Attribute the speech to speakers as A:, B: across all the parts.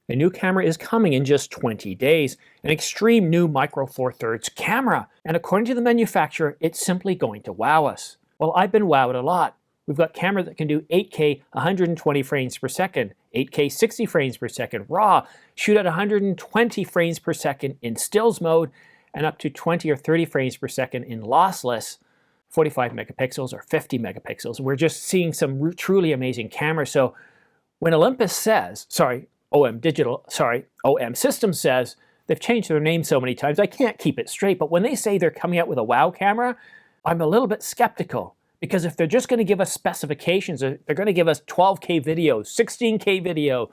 A: A new camera is coming in just 20 days, an extreme new Micro Four Thirds camera, and according to the manufacturer, it's simply going to wow us. Well, I've been wowed a lot. We've got cameras that can do 8K 120 frames per second, 8K 60 frames per second RAW, shoot at 120 frames per second in stills mode, and up to 20 or 30 frames per second in lossless, 45 megapixels or 50 megapixels. We're just seeing some truly amazing cameras. So when Olympus says, OM Systems says, they've changed their name so many times, I can't keep it straight, but when they say they're coming out with a wow camera, I'm a little bit skeptical. Because if they're just going to give us specifications, they're going to give us 12K video, 16K video,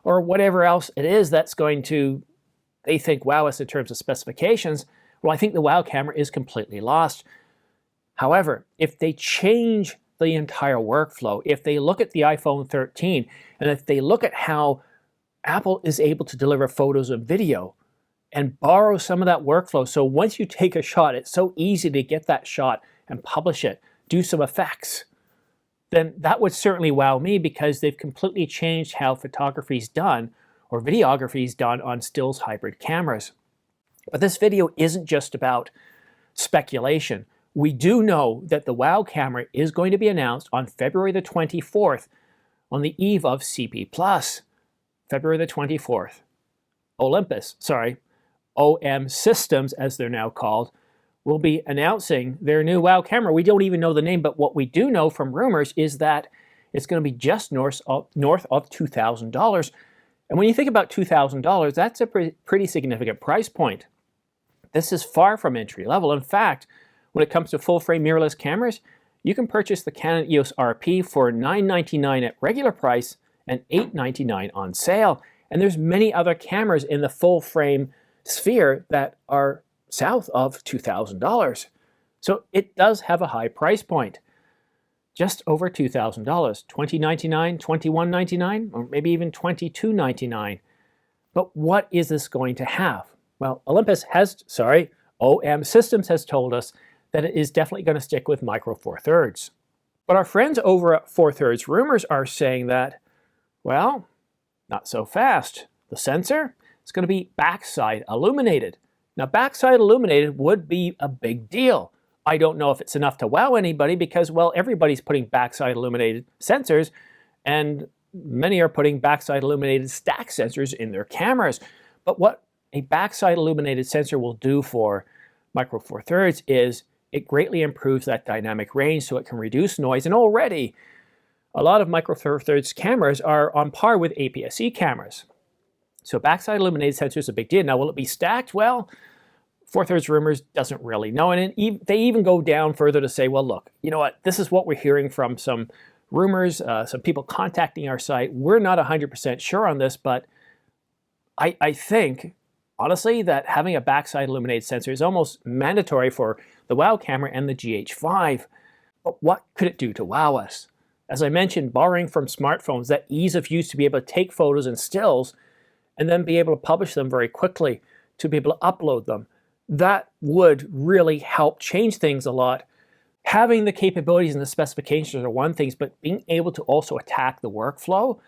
A: or whatever else it is that's going to, they think, wow us in terms of specifications, well, I think the wow camera is completely lost. However, if they change the entire workflow, if they look at the iPhone 13, and if they look at how Apple is able to deliver photos and video and borrow some of that workflow, so once you take a shot, it's so easy to get that shot and publish it, do some effects, then that would certainly wow me, because they've completely changed how photography is done or videography is done on stills hybrid cameras. But this video isn't just about speculation. We do know that the wow camera is going to be announced on February the 24th, on the eve of CP+. February the 24th. OM Systems, as they're now called, will be announcing their new wow camera. We don't even know the name, but what we do know from rumors is that it's going to be just north of $2,000. And when you think about $2,000, that's a pretty significant price point. This is far from entry level. In fact, when it comes to full-frame mirrorless cameras, you can purchase the Canon EOS RP for $999 at regular price and $899 on sale. And there's many other cameras in the full-frame sphere that are south of $2,000. So it does have a high price point. Just over $2,000, $20.99, $21.99, or maybe even $22.99. But what is this going to have? Well, OM Systems has told us that it is definitely going to stick with Micro Four Thirds. But our friends over at Four Thirds Rumors are saying that, well, not so fast. The sensor is going to be backside illuminated. Now, backside illuminated would be a big deal. I don't know if it's enough to wow anybody because, well, everybody's putting backside illuminated sensors, and many are putting backside illuminated stacked sensors in their cameras. But what a backside illuminated sensor will do for Micro Four Thirds is it greatly improves that dynamic range so it can reduce noise. And already, a lot of Micro Four Thirds cameras are on par with APS-C cameras. So backside illuminated sensor is a big deal. Now, will it be stacked? Well, Four Thirds Rumors doesn't really know. And they even go down further to say, well, look, you know what? This is what we're hearing from some rumors, some people contacting our site. We're not 100% sure on this, but I think, honestly, that having a backside illuminated sensor is almost mandatory for the WOW camera and the GH5. But what could it do to wow us? As I mentioned, borrowing from smartphones, that ease of use to be able to take photos and stills and then be able to publish them very quickly, to be able to upload them, that would really help change things a lot. Having the capabilities and the specifications are one thing, but being able to also attack the workflow.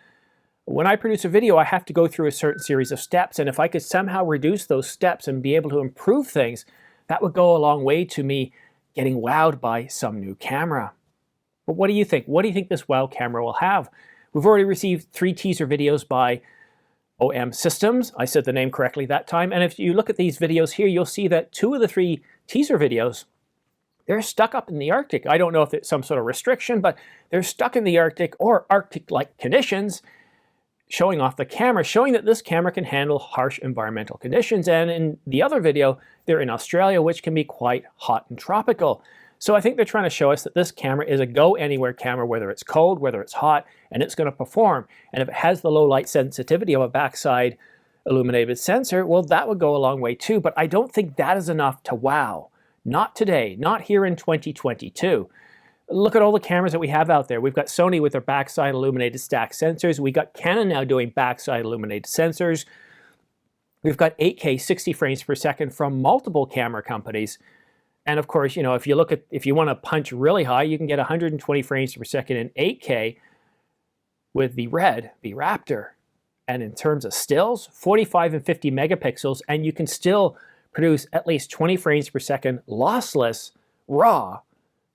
A: When I produce a video, I have to go through a certain series of steps, and if I could somehow reduce those steps and be able to improve things, that would go a long way to me getting wowed by some new camera. But what do you think? What do you think this WOW camera will have? We've already received 3 teaser videos by OM Systems. I said the name correctly that time. And if you look at these videos here, you'll see that 2 of the 3 teaser videos, they're stuck up in the Arctic. I don't know if it's some sort of restriction, but they're stuck in the Arctic or Arctic-like conditions, showing off the camera, showing that this camera can handle harsh environmental conditions. And in the other video, they're in Australia, which can be quite hot and tropical. So I think they're trying to show us that this camera is a go-anywhere camera, whether it's cold, whether it's hot, and it's going to perform. And if it has the low light sensitivity of a backside illuminated sensor, well, that would go a long way too. But I don't think that is enough to wow. Not today, not here in 2022. Look at all the cameras that we have out there. We've got Sony with their backside illuminated stacked sensors. We got Canon now doing backside illuminated sensors. We've got 8K 60 frames per second from multiple camera companies. And of course, you know, if you want to punch really high, you can get 120 frames per second in 8K with the Red, the Raptor. And in terms of stills, 45 and 50 megapixels, and you can still produce at least 20 frames per second lossless RAW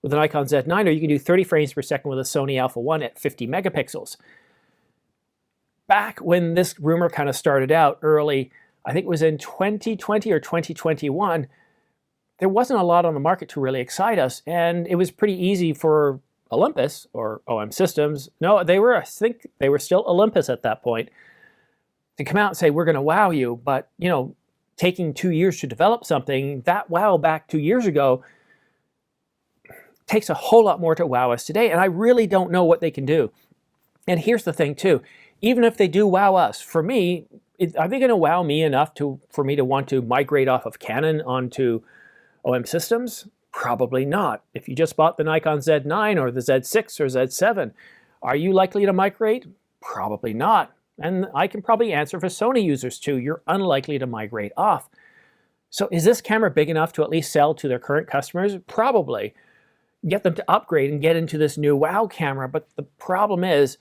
A: with an Nikon Z9, or you can do 30 frames per second with a Sony Alpha 1 at 50 megapixels. Back when this rumor kind of started out early, I think it was in 2020 or 2021, there wasn't a lot on the market to really excite us, and it was pretty easy for Olympus or OM Systems, no, they were, I think they were still Olympus at that point, to come out and say, we're going to wow you. But, you know, taking 2 years to develop something, that wow back 2 years ago takes a whole lot more to wow us today. And I really don't know what they can do. And here's the thing too, even if they do wow us, for me, are they going to wow me enough for me to want to migrate off of Canon onto OM Systems? Probably not. If you just bought the Nikon Z9 or the Z6 or Z7, are you likely to migrate? Probably not. And I can probably answer for Sony users too. You're unlikely to migrate off. So is this camera big enough to at least sell to their current customers? Probably. Get them to upgrade and get into this new wow camera. But the problem is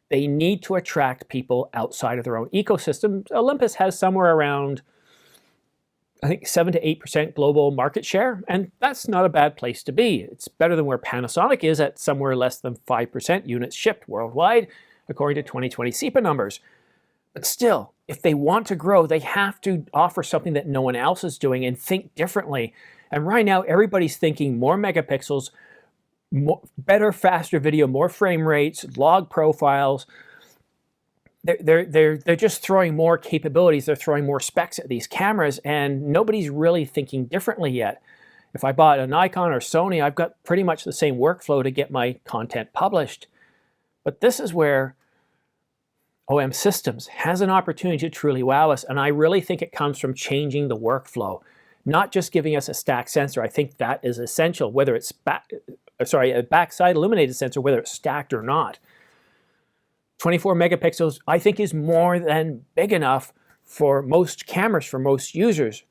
A: they need to attract people outside of their own ecosystem. Olympus has somewhere around, I think, 7 to 8% global market share, and that's not a bad place to be. It's better than where Panasonic is at somewhere less than 5% units shipped worldwide, according to 2020 SEPA numbers. But still, if they want to grow, they have to offer something that no one else is doing and think differently. And right now, everybody's thinking more megapixels, better, faster video, more frame rates, log profiles. They're just throwing more capabilities. They're throwing more specs at these cameras, and nobody's really thinking differently yet. If I bought a Nikon or Sony, I've got pretty much the same workflow to get my content published. But this is where OM Systems has an opportunity to truly wow us, and I really think it comes from changing the workflow, not just giving us a stacked sensor. I think that is essential, whether it's a backside illuminated sensor, whether it's stacked or not. 24 megapixels, I think, is more than big enough for most cameras, for most users.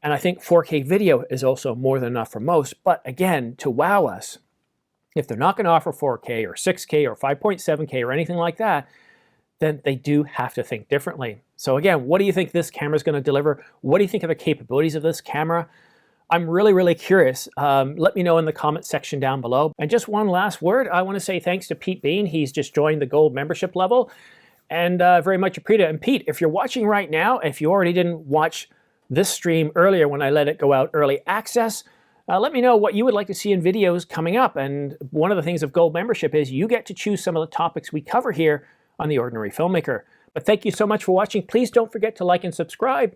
A: And I think 4K video is also more than enough for most. But again, to wow us, if they're not going to offer 4K or 6K or 5.7K or anything like that, then they do have to think differently. So again, what do you think this camera is going to deliver? What do you think of the capabilities of this camera? I'm really, really curious. Let me know in the comment section down below. And just one last word, I want to say thanks to Pete Bean. He's just joined the gold membership level, and very much appreciate it. And Pete, if you're watching right now, if you already didn't watch this stream earlier when I let it go out early access, let me know what you would like to see in videos coming up. And one of the things of gold membership is you get to choose some of the topics we cover here on The Ordinary Filmmaker. But thank you so much for watching. Please don't forget to like and subscribe.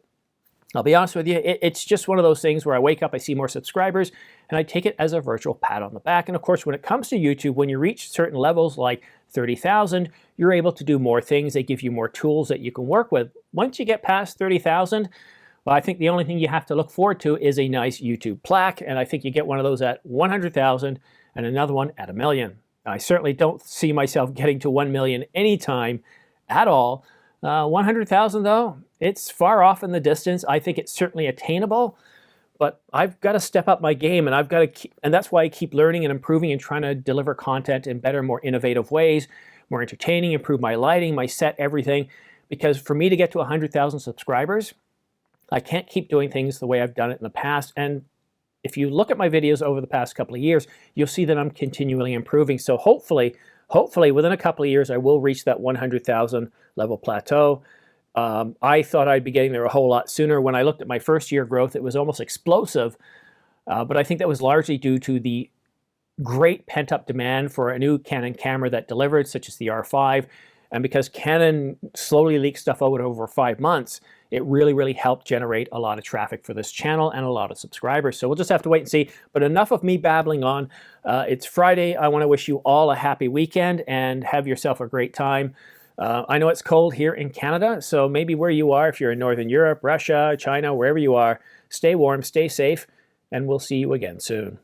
A: I'll be honest with you, it's just one of those things where I wake up, I see more subscribers, and I take it as a virtual pat on the back. And of course, when it comes to YouTube, when you reach certain levels like 30,000, you're able to do more things. They give you more tools that you can work with. Once you get past 30,000, well, I think the only thing you have to look forward to is a nice YouTube plaque, and I think you get one of those at 100,000 and another one at 1 million. I certainly don't see myself getting to 1 million anytime at all. 100,000 though, it's far off in the distance. I think it's certainly attainable, but I've got to step up my game, and I've got to keep, and that's why I keep learning and improving and trying to deliver content in better, more innovative ways, more entertaining, improve my lighting, my set, everything. Because for me to get to 100,000 subscribers, I can't keep doing things the way I've done it in the past. And if you look at my videos over the past couple of years, you'll see that I'm continually improving. So hopefully within a couple of years, I will reach that 100,000 level plateau. I thought I'd be getting there a whole lot sooner. When I looked at my first year growth, it was almost explosive. But I think that was largely due to the great pent-up demand for a new Canon camera that delivered, such as the R5. And because Canon slowly leaked stuff out over 5 months, it really, really helped generate a lot of traffic for this channel and a lot of subscribers. So we'll just have to wait and see. But enough of me babbling on. It's Friday. I want to wish you all a happy weekend and have yourself a great time. I know it's cold here in Canada, so maybe where you are, if you're in Northern Europe, Russia, China, wherever you are, stay warm, stay safe, and we'll see you again soon.